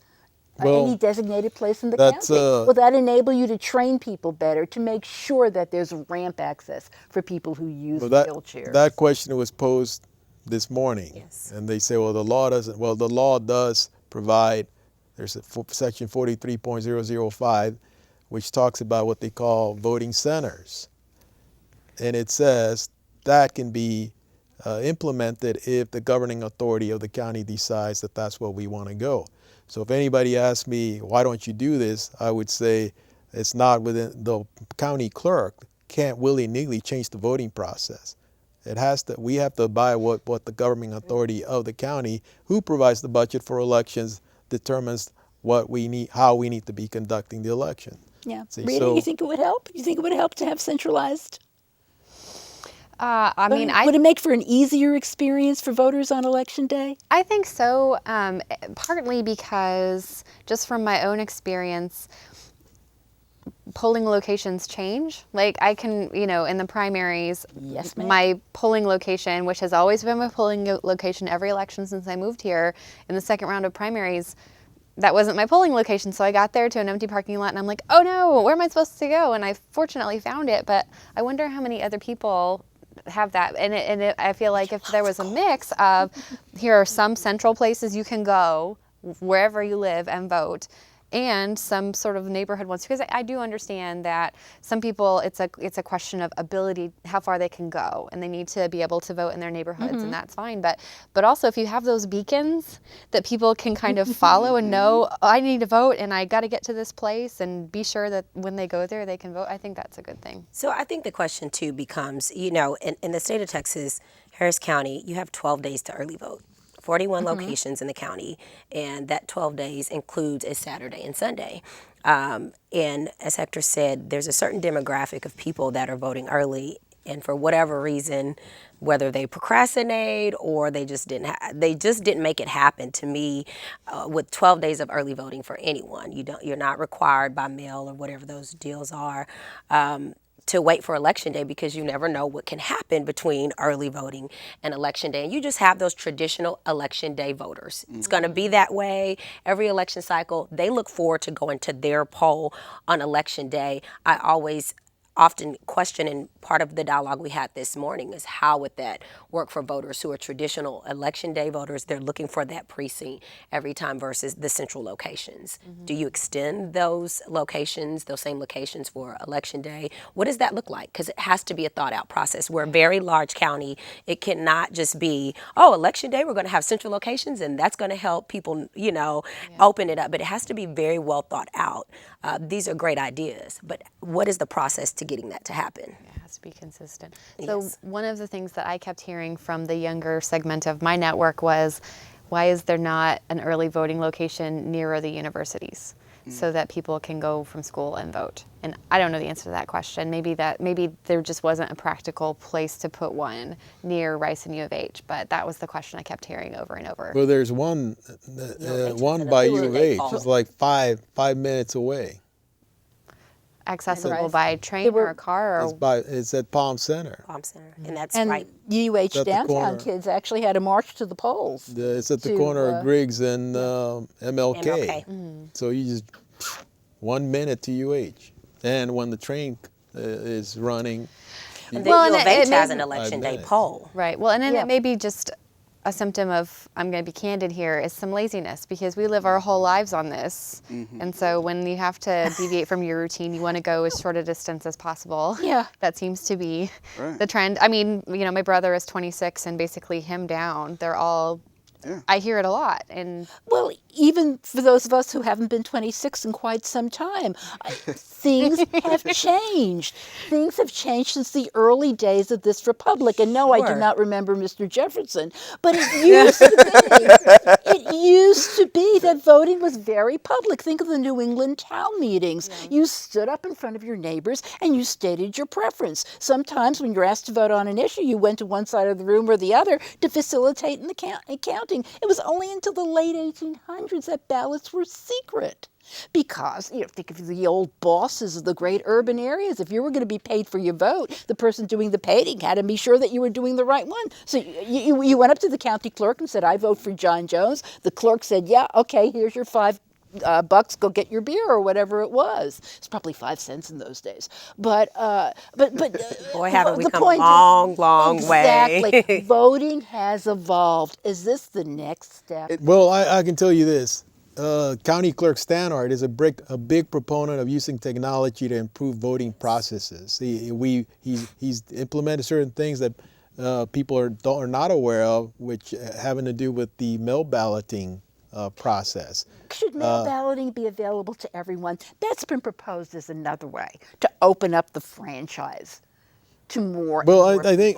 any designated place in the county. Will that enable you to train people better, to make sure that there's ramp access for people who use wheelchairs? That question was posed this morning. Yes. And they say, well, the law doesn't. Well, the law does provide, there's section 43.005, which talks about what they call voting centers. And it says that can be implemented if the governing authority of the county decides that that's where we want to go. So if anybody asks me, why don't you do this? I would say it's not within, the county clerk can't willy-nilly change the voting process. It has to, we have to abide what the governing authority of the county, who provides the budget for elections, determines what we need, how we need to be conducting the election. Yeah. See, Rita, so- you think it would help? You think it would help to have centralized? I mean, Would it make for an easier experience for voters on election day? I think so, partly because just from my own experience, polling locations change. Like I can, in the primaries, Yes, ma'am. my polling location, which has always been my polling location every election since I moved here, in the second round of primaries, that wasn't my polling location. So I got there to an empty parking lot and I'm like, oh no, where am I supposed to go? And I fortunately found it, but I wonder how many other people have that. I feel like if there was a mix of, here are some central places you can go wherever you live and vote, and some sort of neighborhood ones, because I do understand that some people, it's a question of ability, how far they can go, and they need to be able to vote in their neighborhoods, and that's fine. But also, if you have those beacons that people can kind of follow and know, oh, I need to vote, and I got to get to this place, and be sure that when they go there, they can vote. I think that's a good thing. So I think the question too becomes, in the state of Texas, Harris County, you have 12 days to early vote. 41 locations in the county, and that 12 days includes a Saturday and Sunday. And as Hector said, there's a certain demographic of people that are voting early, and for whatever reason, whether they procrastinate or they just didn't make it happen. To me, with 12 days of early voting for anyone, you're not required by mail or whatever those deals are. To wait for election day, because you never know what can happen between early voting and election day. And you just have those traditional election day voters. It's going to be that way every election cycle. They look forward to going to their poll on election day. I always often question, and part of the dialogue we had this morning is how would that work for voters who are traditional election day voters? They're looking for that precinct every time versus the central locations. Do you extend those locations, those same locations for election day? What does that look like? Because it has to be a thought out process. We're a very large county. It cannot just be, oh, election day, we're going to have central locations and that's going to help people, open it up. But it has to be very well thought out. These are great ideas, but what is the process to getting that to happen? It has to be consistent. So Yes. one of the things that I kept hearing from the younger segment of my network was, why is there not an early voting location nearer the universities so that people can go from school and vote? And I don't know the answer to that question. Maybe there just wasn't a practical place to put one near Rice and U of H, but that was the question I kept hearing over and over. Well, there's one by U of H. It's like five minutes away. Accessible Right. by train There were- or a car, or It's at Palm Center. Palm Center, and that's And right. UH At the downtown corner. kids actually had a march to the polls. It's at the To, corner of Griggs and MLK. MLK. So you just 1 minute to UH, and when the train is running, And Well, then and U of it H may- has an election day minutes. poll. right. Well, and then Yeah. it may be just a symptom of, I'm going to be candid here, is some laziness, because we live our whole lives on this. And so when you have to deviate from your routine, you want to go as short a distance as possible. Yeah. That seems to be Right. the trend. I mean, my brother is 26, and basically him down, they're all, I hear it a lot. And Well, even for those of us who haven't been 26 in quite some time, things have changed. Things have changed since the early days of this republic. And no, I do Sure. not remember Mr. Jefferson, but it used to be. It used to be that voting was very public. Think of the New England town meetings. You stood up in front of your neighbors and you stated your preference. Sometimes when you're asked to vote on an issue, you went to one side of the room or the other to facilitate in the counting. It was only until the late 1800s that ballots were secret. Because, think of the old bosses of the great urban areas. If you were going to be paid for your vote, the person doing the paying had to be sure that you were doing the right one. So you went up to the county clerk and said, I vote for John Jones. The clerk said, yeah, okay, here's your $5 bucks, go get your beer or whatever it was. It's probably 5 cents in those days. But Boy, haven't we the come a point long, is, long way. exactly, voting has evolved. Is this the next step? Well, I can tell you this. County Clerk Stanhart is a big proponent of using technology to improve voting processes. He's implemented certain things that people are not aware of, which having to do with the mail balloting process. Should mail balloting be available to everyone? That's been proposed as another way to open up the franchise to more. Well, and more I think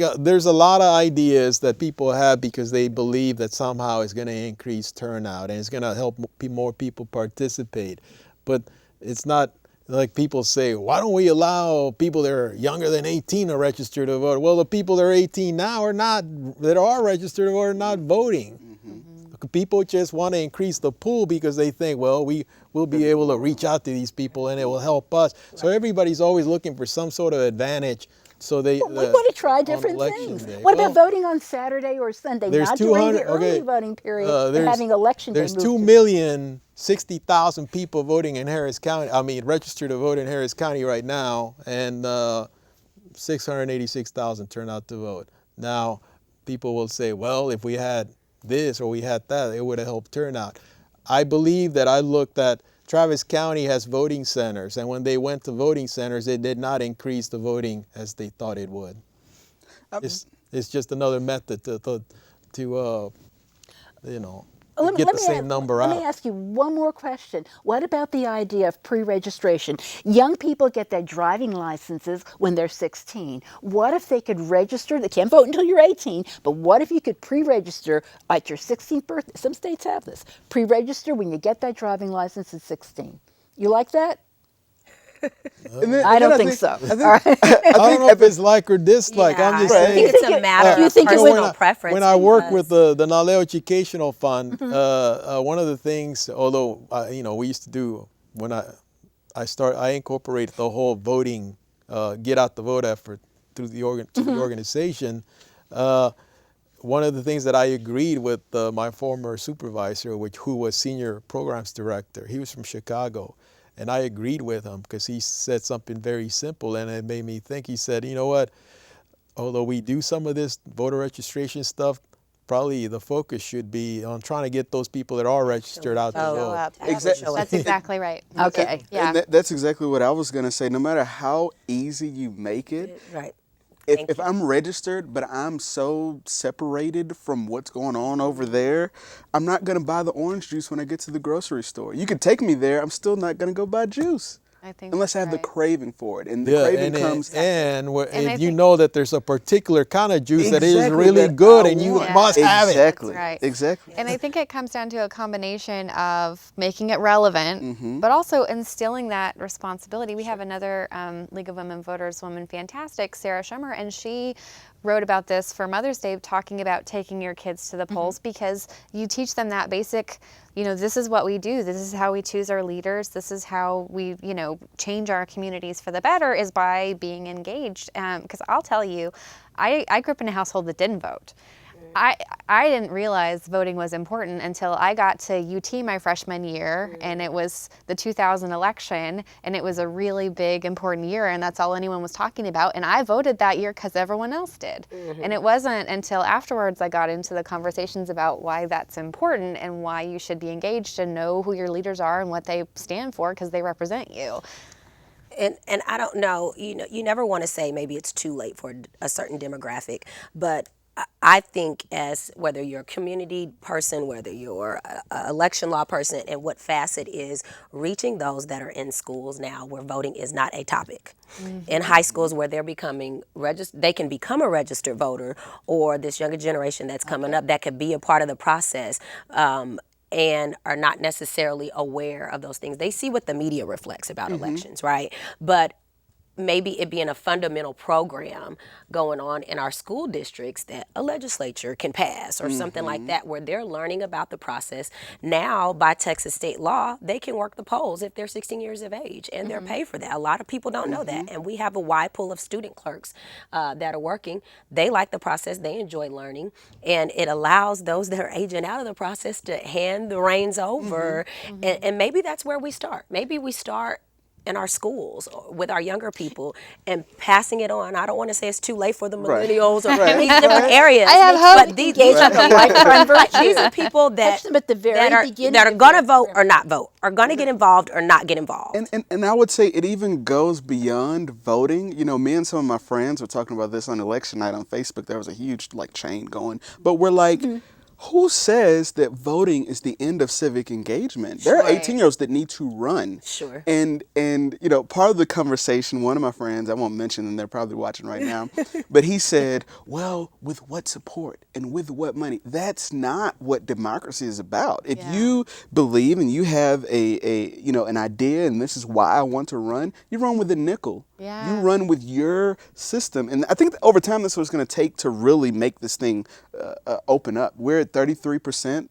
people. there's a lot of ideas that people have because they believe that somehow it's going to increase turnout and it's going to help more people participate. But it's not like people say, why don't we allow people that are younger than 18 to register to vote? Well, the people that are 18 now that are registered to vote are not voting. People just want to increase the pool because they think, well, we will be able to reach out to these people and it will help us. So everybody's always looking for some sort of advantage. So they We want to try on different election things. day. What Well, about voting on Saturday or Sunday? there's Not during the 200 early voting period, but there's- having election day There's moved 2,060,000 people voting in Harris County. I mean, registered to vote in Harris County right now, and 686,000 turn out to vote. Now, people will say, well, if we had this or we had that, it would have helped turnout. I believe that I looked at Travis County has voting centers, and when they went to voting centers, it did not increase the voting as they thought it would. It's just another method to get the same number let out. me ask you one more question. What about the idea of pre-registration? Young people get their driving licenses when they're 16. What if they could register? They can't vote until you're 18, but what if you could pre-register at your 16th birthday? Some states have this. Pre-register when you get that driving license at 16. You like that? I don't think so. I don't know if it's like or dislike. Yeah, I'm just I saying. think it's a matter you of think it would- personal preference. When I work because- with the Naleo Educational Fund, one of the things, although we used to do when I incorporated the whole voting, get out the vote effort through the organization. One of the things that I agreed with my former supervisor, who was senior programs director, he was from Chicago. And I agreed with him because he said something very simple and it made me think. He said, you know what, although we do some of this voter registration stuff, probably the focus should be on trying to get those people that are registered out to Show vote. up. Exactly. That's exactly right. Okay. Yeah. And that's exactly what I was going to say. No matter how easy you make it, Right. if I'm registered, but I'm so separated from what's going on over there, I'm not going to buy the orange juice when I get to the grocery store. You could take me there, I'm still not going to go buy juice. I think Unless I have the that's right. craving for it. And the Yeah, craving and comes... if you think- know that there's a particular kind of juice that is Exactly, really that good I and you want. must have it. Exactly. Right. Exactly. And I think it comes down to a combination of making it relevant, but also instilling that responsibility. We have another League of Women Voters woman, fantastic, Sarah Schummer, and she wrote about this for Mother's Day, talking about taking your kids to the polls because you teach them that basic, this is what we do. This is how we choose our leaders. This is how we, change our communities for the better, is by being engaged. Because I'll tell you, I grew up in a household that didn't vote. I didn't realize voting was important until I got to UT my freshman year, and it was the 2000 election, and it was a really big, important year, and that's all anyone was talking about. And I voted that year because everyone else did. And it wasn't until afterwards I got into the conversations about why that's important and why you should be engaged and know who your leaders are and what they stand for because they represent you. And I don't know, you never want to say maybe it's too late for a certain demographic, but I think as whether you're a community person, whether you're an election law person, and what facet is reaching those that are in schools now where voting is not a topic. In high schools where they're becoming they can become a registered voter, or this younger generation that's coming up that could be a part of the process. And are not necessarily aware of those things. They see what the media reflects about elections, right? But maybe it being a fundamental program going on in our school districts that a legislature can pass or something like that, where they're learning about the process. Now, by Texas state law, they can work the polls if they're 16 years of age, and they're paid for that. A lot of people don't know that, and we have a wide pool of student clerks that are working. They like the process, they enjoy learning, and it allows those that are aging out of the process to hand the reins over, and maybe that's where we start. Maybe we start in our schools with our younger people and passing it on. I don't want to say it's too late for the millennials or these different areas. I have hope. But these Engage in a lifetime virtue. these are people that Catch them at the very beginning that are of going to their vote or not vote, are going to get involved or not get involved. And I would say it even goes beyond voting. You know, me and some of my friends were talking about this on election night on Facebook. There was a huge chain going, but we're like, who says that voting is the end of civic engagement? There are 18-year-olds that need to run. Sure. And part of the conversation, one of my friends, I won't mention them, they're probably watching right now, but he said, well, with what support and with what money? That's not what democracy is about. If you believe and you have an idea and this is why I want to run, you run with a nickel. Yeah. You run with your system. And I think that over time, that's what it's going to take to really make this thing open up. We're at 33%,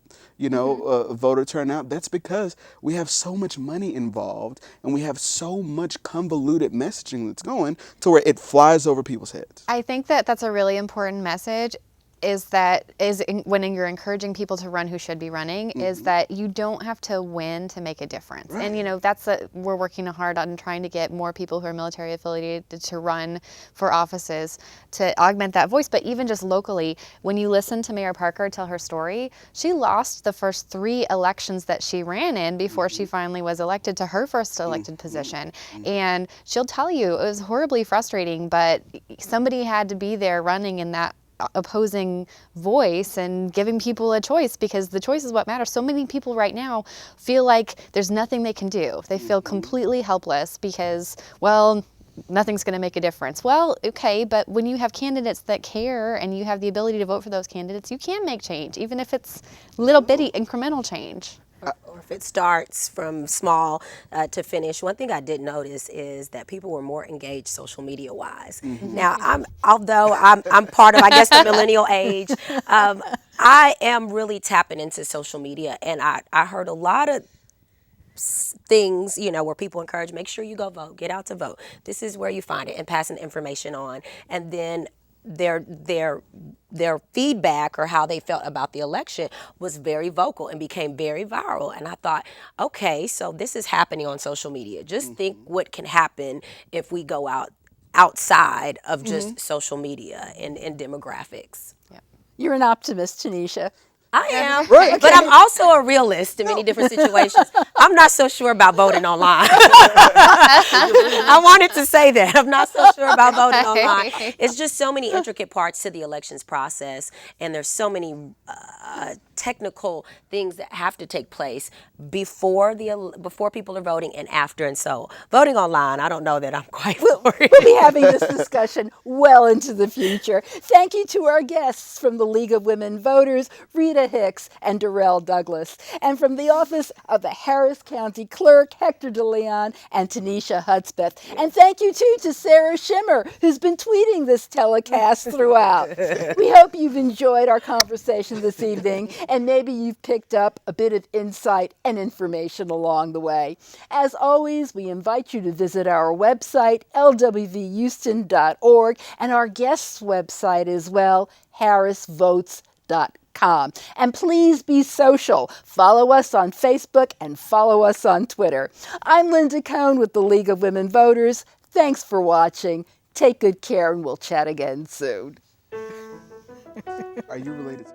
voter turnout. That's because we have so much money involved and we have so much convoluted messaging that's going to where it flies over people's heads. I think that that's a really important message. When you're encouraging people to run who should be running, is that you don't have to win to make a difference. Right. And we're working hard on trying to get more people who are military affiliated to run for offices to augment that voice. But even just locally, when you listen to Mayor Parker tell her story, she lost the first 3 elections that she ran in before she finally was elected to her first elected position. And she'll tell you it was horribly frustrating, but somebody had to be there running in that opposing voice and giving people a choice, because the choice is what matters. So many people right now feel like there's nothing they can do. They feel completely helpless because, well, nothing's going to make a difference. Well, okay, but when you have candidates that care and you have the ability to vote for those candidates, you can make change, even if it's little bitty incremental change. Or if it starts from small to finish. One thing I did notice is that people were more engaged social media wise. Now, although I'm part of, I guess, the millennial age, I am really tapping into social media, and I heard a lot of things, where people encourage, make sure you go vote, get out to vote. This is where you find it, and passing the information on. And then their feedback or how they felt about the election was very vocal and became very viral. And I thought, okay, so this is happening on social media. Just think what can happen if we go outside of just social media and demographics. You're an optimist, Tanisha. I am, Right. but I'm also a realist in many different situations. I'm not so sure about voting online. I wanted to say that. I'm not so sure about voting online. It's just so many intricate parts to the elections process, and there's so many technical things that have to take place before people are voting and after. And so voting online, I don't know that I'm quite for it. We'll be having this discussion well into the future. Thank you to our guests from the League of Women Voters, Rita Hicks and Darrell Douglas, and from the Office of the Harris County Clerk, Hector DeLeon and Tanisha Hudspeth. And thank you, too, to Sarah Schimmer, who's been tweeting this telecast throughout. We hope you've enjoyed our conversation this evening, and maybe you've picked up a bit of insight and information along the way. As always, we invite you to visit our website, lwvhouston.org, and our guest's website as well, harrisvotes.com. And please be social. Follow us on Facebook and follow us on Twitter. I'm Linda Cohn with the League of Women Voters. Thanks for watching. Take good care, and we'll chat again soon. Are you related to